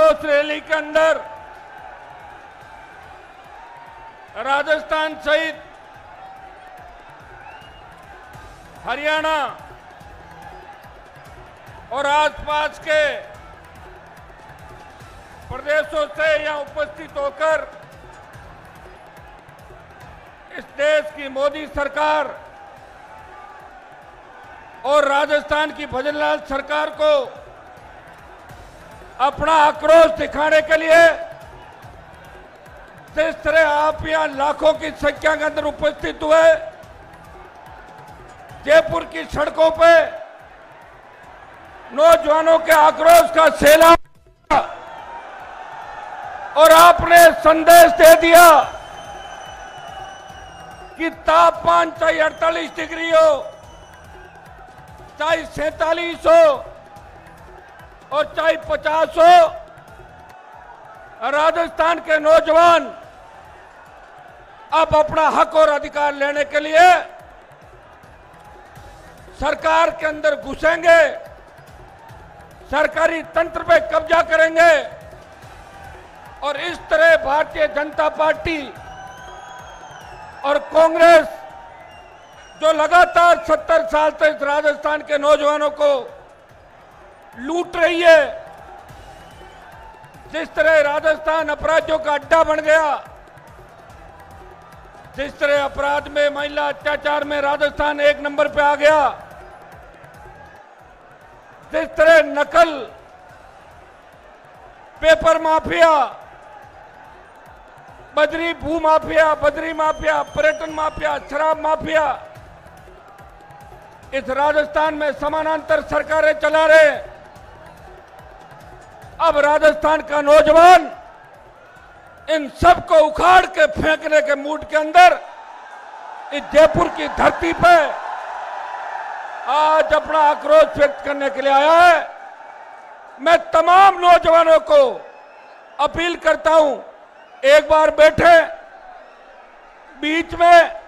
आक्रोश रैली के अंदर राजस्थान सहित हरियाणा और आसपास के प्रदेशों से यहां उपस्थित होकर इस देश की मोदी सरकार और राजस्थान की भजनलाल सरकार को अपना आक्रोश दिखाने के लिए जिस तरह आप यहां लाखों की संख्या के अंदर उपस्थित हुए, जयपुर की सड़कों पे नौजवानों के आक्रोश का सैलाब और आपने संदेश दे दिया कि तापमान चाहे 48 डिग्री हो, चाहे 47 हो और चाहे 50 हो, राजस्थान के नौजवान अब अपना हक और अधिकार लेने के लिए सरकार के अंदर घुसेंगे, सरकारी तंत्र पे कब्जा करेंगे और इस तरह भारतीय जनता पार्टी और कांग्रेस जो लगातार 70 साल से इस राजस्थान के नौजवानों को लूट रही है, जिस तरह राजस्थान अपराधियों का अड्डा बन गया, जिस तरह अपराध में, महिला अत्याचार में राजस्थान 1 नंबर पे आ गया, जिस तरह नकल, पेपर माफिया, बजरी भू माफिया, बजरी माफिया, पर्यटन माफिया, शराब माफिया इस राजस्थान में समानांतर सरकारें चला रहे। अब राजस्थान का नौजवान इन सब को उखाड़ के फेंकने के मूड के अंदर इस जयपुर की धरती पे आज अपना आक्रोश व्यक्त करने के लिए आया है। मैं तमाम नौजवानों को अपील करता हूं, एक बार बैठे, बीच में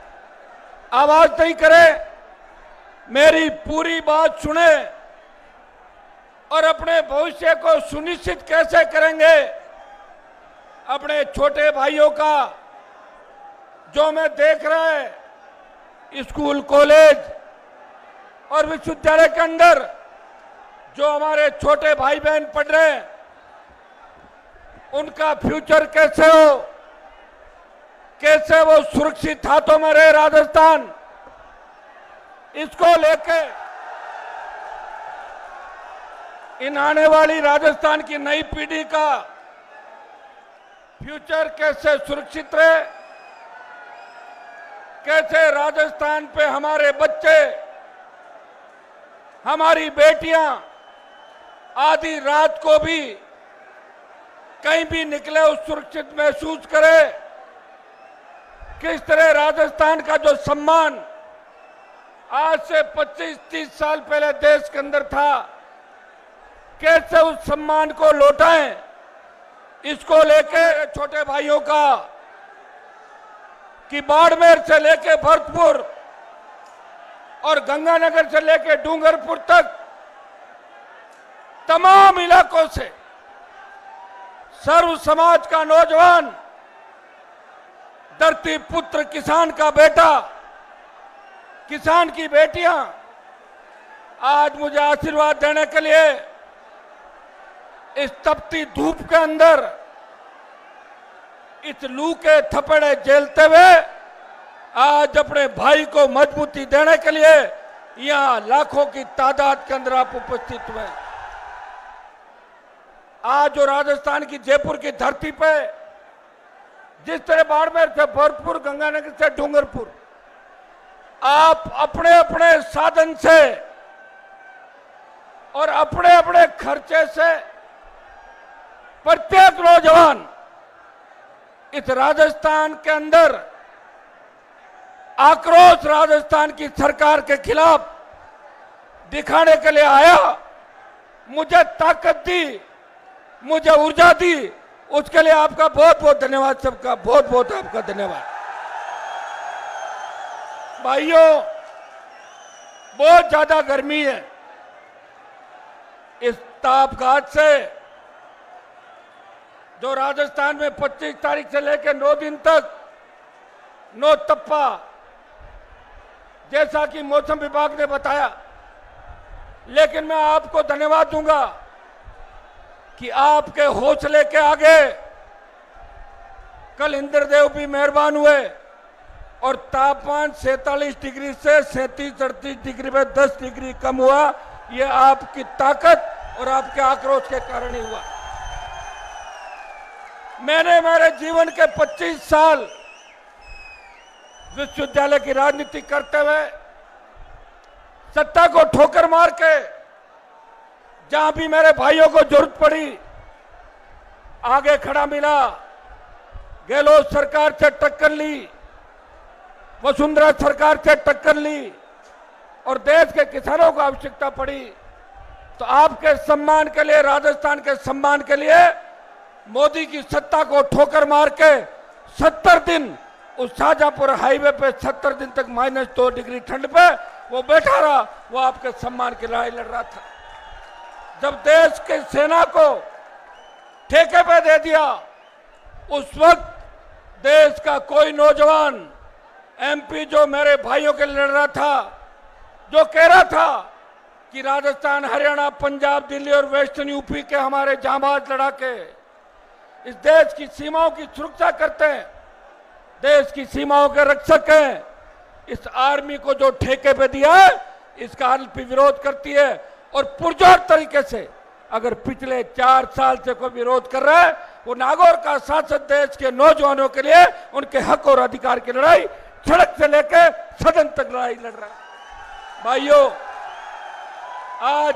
आवाज नहीं करें, मेरी पूरी बात सुने और अपने भविष्य को सुनिश्चित कैसे करेंगे। अपने छोटे भाइयों का जो मैं देख रहा है स्कूल, कॉलेज और विश्वविद्यालय के अंदर जो हमारे छोटे भाई बहन पढ़ रहे हैं, उनका फ्यूचर कैसे हो, कैसे वो सुरक्षित हाथों में रहे राजस्थान, इसको लेके इन आने वाली राजस्थान की नई पीढ़ी का फ्यूचर कैसे सुरक्षित रहे, कैसे राजस्थान पे हमारे बच्चे, हमारी बेटियां आधी रात को भी कहीं भी निकले उस सुरक्षित महसूस करे। किस तरह राजस्थान का जो सम्मान आज से 25-30 साल पहले देश के अंदर था, कैसे उस सम्मान को लौटाएं, इसको लेके छोटे भाइयों का कि बाड़मेर से लेके भरतपुर और गंगानगर से लेके डूंगरपुर तक तमाम इलाकों से सर्व समाज का नौजवान, धरती पुत्र, किसान का बेटा, किसान की बेटियां आज मुझे आशीर्वाद देने के लिए इस तपती धूप के अंदर इस लू के थपड़े झेलते हुए आज अपने भाई को मजबूती देने के लिए यहां लाखों की तादाद के अंदर आप उपस्थित हुए। आज जो राजस्थान की जयपुर की धरती पे जिस तरह बाड़मेर से भरतपुर, गंगानगर से डूंगरपुर आप अपने अपने साधन से और अपने अपने खर्चे से प्रत्येक नौजवान इस राजस्थान के अंदर आक्रोश राजस्थान की सरकार के खिलाफ दिखाने के लिए आया, मुझे ताकत दी, मुझे ऊर्जा दी, उसके लिए आपका बहुत बहुत धन्यवाद। सबका बहुत बहुत आपका धन्यवाद। भाइयों, बहुत ज्यादा गर्मी है। इस तापघात से जो राजस्थान में 25 तारीख से लेकर 9 दिन तक नो तप्पा, जैसा कि मौसम विभाग ने बताया। लेकिन मैं आपको धन्यवाद दूंगा कि आपके हौसले के आगे कल इंद्रदेव भी मेहरबान हुए और तापमान 47 डिग्री से 37-38 डिग्री में 10 डिग्री कम हुआ। ये आपकी ताकत और आपके आक्रोश के कारण ही हुआ। मैंने मेरे जीवन के 25 साल विश्वविद्यालय की राजनीति करते हुए सत्ता को ठोकर मार के जहां भी मेरे भाइयों को जरूरत पड़ी आगे खड़ा मिला। गहलोत सरकार से टक्कर ली, वसुंधरा सरकार से टक्कर ली और देश के किसानों को आवश्यकता पड़ी तो आपके सम्मान के लिए, राजस्थान के सम्मान के लिए मोदी की सत्ता को ठोकर मार के 70 दिन उस शाहजहांपुर हाईवे पे 70 दिन तक -2 डिग्री ठंड पे वो बैठा रहा। वो आपके सम्मान की लड़ाई लड़ रहा था। जब देश की सेना को ठेके पे दे दिया उस वक्त देश का कोई नौजवान एमपी जो मेरे भाइयों के लिए लड़ रहा था, जो कह रहा था कि राजस्थान, हरियाणा, पंजाब, दिल्ली और वेस्टर्न यूपी के हमारे जांबाज लड़ाके इस देश की सीमाओं की सुरक्षा करते हैं, देश की सीमाओं के रक्षक हैं, इस आर्मी को जो ठेके पे दिया है इसका आरएलपी विरोध करती है। और पुरजोर तरीके से अगर पिछले 4 साल से कोई विरोध कर रहा है वो नागौर का सांसद देश के नौजवानों के लिए उनके हक और अधिकार की लड़ाई सड़क से लेकर सदन तक लड़ाई लड़ रहा है। भाइयों, आज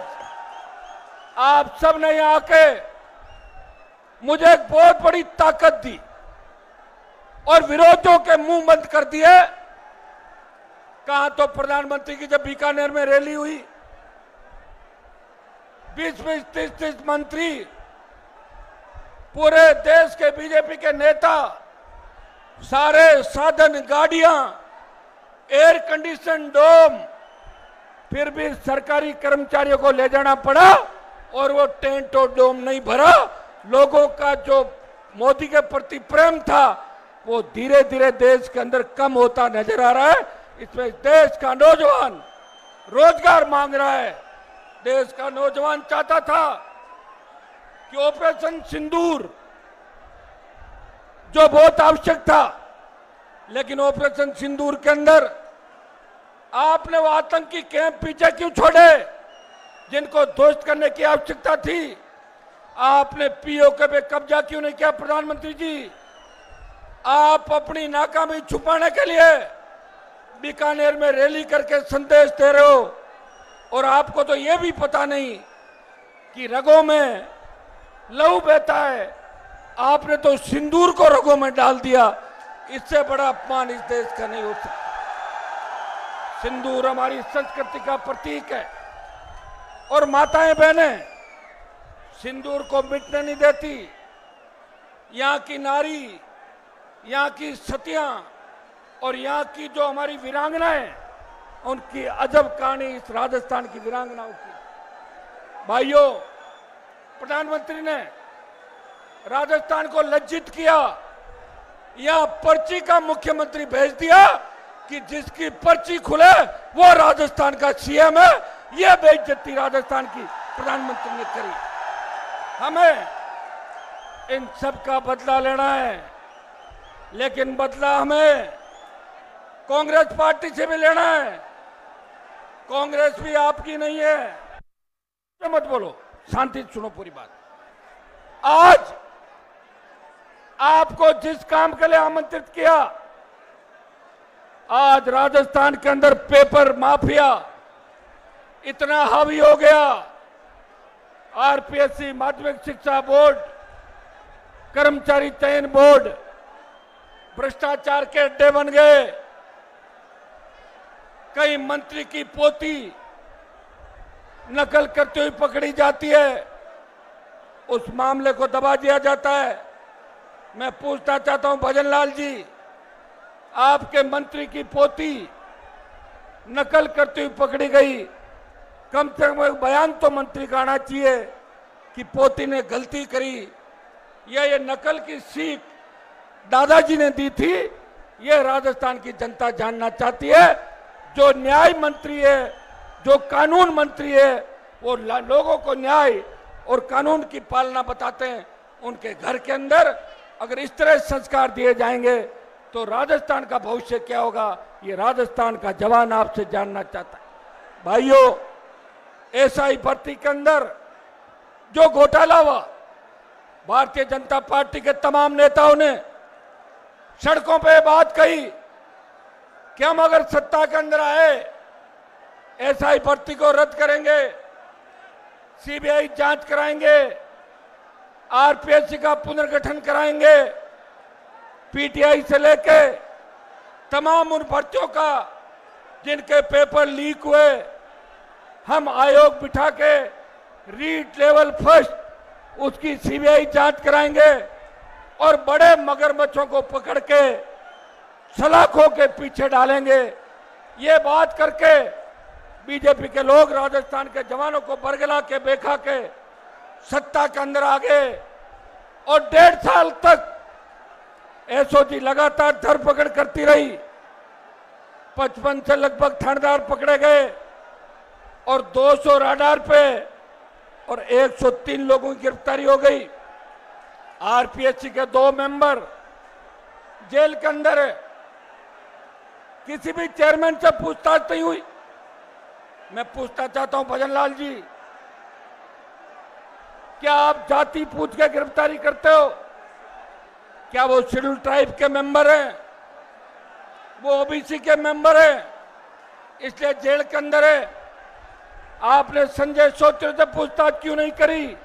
आप सब ने यहां आके मुझे एक बहुत बड़ी ताकत दी और विरोधियों के मुंह बंद कर दिए। कहा तो प्रधानमंत्री की जब बीकानेर में रैली हुई 20-20, 30-30 मंत्री, पूरे देश के बीजेपी के नेता, सारे साधन, गाड़ियां, एयर कंडीशन डोम, फिर भी सरकारी कर्मचारियों को ले जाना पड़ा और वो टेंट और डोम नहीं भरा। लोगों का जो मोदी के प्रति प्रेम था वो धीरे धीरे देश के अंदर कम होता नजर आ रहा है। इसमें देश का नौजवान रोजगार मांग रहा है। देश का नौजवान चाहता था कि ऑपरेशन सिंदूर जो बहुत आवश्यक था, लेकिन ऑपरेशन सिंदूर के अंदर आपने वो आतंकी कैंप पीछे क्यों छोड़े जिनको ध्वस्त करने की आवश्यकता थी? आपने पीओके पे कब्जा क्यों नहीं किया? प्रधानमंत्री जी, आप अपनी नाकामी छुपाने के लिए बीकानेर में रैली करके संदेश दे रहे हो और आपको तो ये भी पता नहीं कि रगों में लहू बहता है। आपने तो सिंदूर को रगों में डाल दिया। इससे बड़ा अपमान इस देश का नहीं हो सकता। सिंदूर हमारी संस्कृति का प्रतीक है और माताएं बहनें सिंदूर को मिटने नहीं देती। यहाँ की नारी, यहाँ की सतियां और यहाँ की जो हमारी वीरांगनाएं, उनकी अजब कहानी इस राजस्थान की वीरांगनाओं की। भाइयों, प्रधानमंत्री ने राजस्थान को लज्जित किया। यहाँ पर्ची का मुख्यमंत्री भेज दिया कि जिसकी पर्ची खुले वो राजस्थान का सीएम है। यह बेइज्जती राजस्थान की प्रधानमंत्री ने करी। हमें इन सब का बदला लेना है, लेकिन बदला हमें कांग्रेस पार्टी से भी लेना है। कांग्रेस भी आपकी नहीं है। मत बोलो, शांति से सुनो पूरी बात। आज आपको जिस काम के लिए आमंत्रित किया, आज राजस्थान के अंदर पेपर माफिया इतना हावी हो गया। आरपीएससी, माध्यमिक शिक्षा बोर्ड, कर्मचारी चयन बोर्ड भ्रष्टाचार के अड्डे बन गए। कई मंत्री की पोती नकल करते हुए पकड़ी जाती है, उस मामले को दबा दिया जाता है। मैं पूछना चाहता हूं भजनलाल जी, आपके मंत्री की पोती नकल करते हुए पकड़ी गई, कम से कम एक बयान तो मंत्री का आना चाहिए कि पोती ने गलती करी ये नकल की सीख दादाजी ने दी थी, ये राजस्थान की जनता जानना चाहती है। जो न्याय मंत्री है, जो कानून मंत्री है, वो लोगों को न्याय और कानून की पालना बताते हैं। उनके घर के अंदर अगर इस तरह संस्कार दिए जाएंगे तो राजस्थान का भविष्य क्या होगा, ये राजस्थान का जवान आपसे जानना चाहता है। भाइयों, एसआई भर्ती के अंदर जो घोटाला हुआ, भारतीय जनता पार्टी के तमाम नेताओं ने सड़कों पे बात कही कि हम अगर सत्ता के अंदर आए, एसआई भर्ती को रद्द करेंगे, सीबीआई जांच कराएंगे, आरपीएससी का पुनर्गठन कराएंगे, पीटीआई से लेके तमाम उन भर्तियों का जिनके पेपर लीक हुए, हम आयोग बिठा के रीट लेवल फर्स्ट उसकी सीबीआई जांच कराएंगे और बड़े मगरमच्छों को पकड़ के सलाखों के पीछे डालेंगे। ये बात करके बीजेपी के लोग राजस्थान के जवानों को बरगला के बेखा के सत्ता के अंदर आ गए और 1.5 साल तक एसओजी लगातार धरपकड़ करती रही। 55 से लगभग थानेदार पकड़े गए और 200 राडार पे और 103 लोगों की गिरफ्तारी हो गई। आरपीएससी के 2 मेंबर जेल के अंदर है। किसी भी चेयरमैन से पूछताछ नहीं हुई। मैं पूछना चाहता हूं भजन लाल जी, क्या आप जाति पूछ के गिरफ्तारी करते हो? क्या वो शेड्यूल ट्राइब के मेंबर हैं, वो ओबीसी के मेंबर हैं, इसलिए जेल के अंदर है? आपने संजय सोत्रे से पूछताछ क्यों नहीं करी?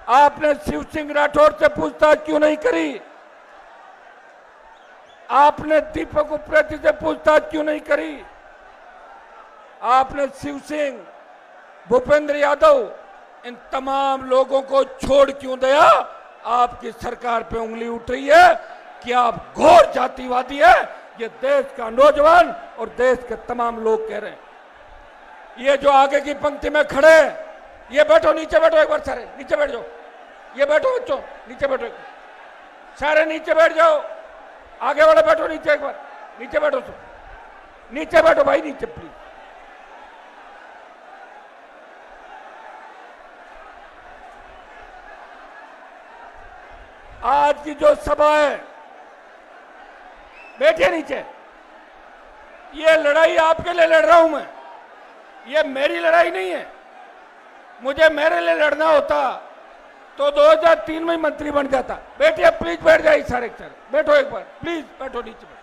आपने शिव सिंह राठौर से पूछताछ क्यों नहीं करी? आपने दीपक उप्रेती से पूछताछ क्यों नहीं करी? आपने शिव सिंह, भूपेंद्र यादव, इन तमाम लोगों को छोड़ क्यों दिया? आपकी सरकार पे उंगली उठ रही है कि आप घोर जातिवादी है। ये देश का नौजवान और देश के तमाम लोग कह रहे हैं। ये जो आगे की पंक्ति में खड़े, ये बैठो, नीचे बैठो, एक बार सारे नीचे बैठ जाओ। ये बैठो बच्चों, नीचे बैठो, सारे नीचे बैठ जाओ। आगे वाले बैठो नीचे, एक बार नीचे बैठो, नीचे बैठो भाई, नीचे प्लीज। आज की जो सभा है, बैठिए नीचे। ये लड़ाई आपके लिए लड़ रहा हूं मैं, ये मेरी लड़ाई नहीं है। मुझे मेरे लिए लड़ना होता तो 2003 में मंत्री बन जाता। बैठिए प्लीज, बैठ जाइए सारे बैठो, एक बार प्लीज बैठो, नीचे बैठो।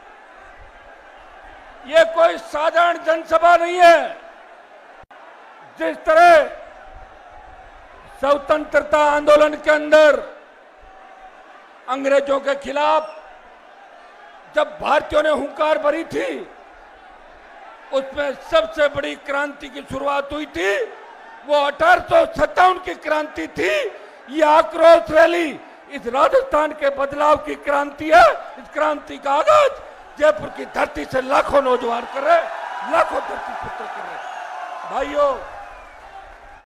ये कोई साधारण जनसभा नहीं है। जिस तरह स्वतंत्रता आंदोलन के अंदर अंग्रेजों के खिलाफ जब भारतीयों ने हुंकार भरी थी, उसमें सबसे बड़ी क्रांति की शुरुआत हुई थी। वो 1857 की क्रांति थी। ये आक्रोश रैली इस राजस्थान के बदलाव की क्रांति है। इस क्रांति का आगाज जयपुर की धरती से लाखों नौजवान कर रहे, लाखों धरती पुत्र कर रहे। भाइयों,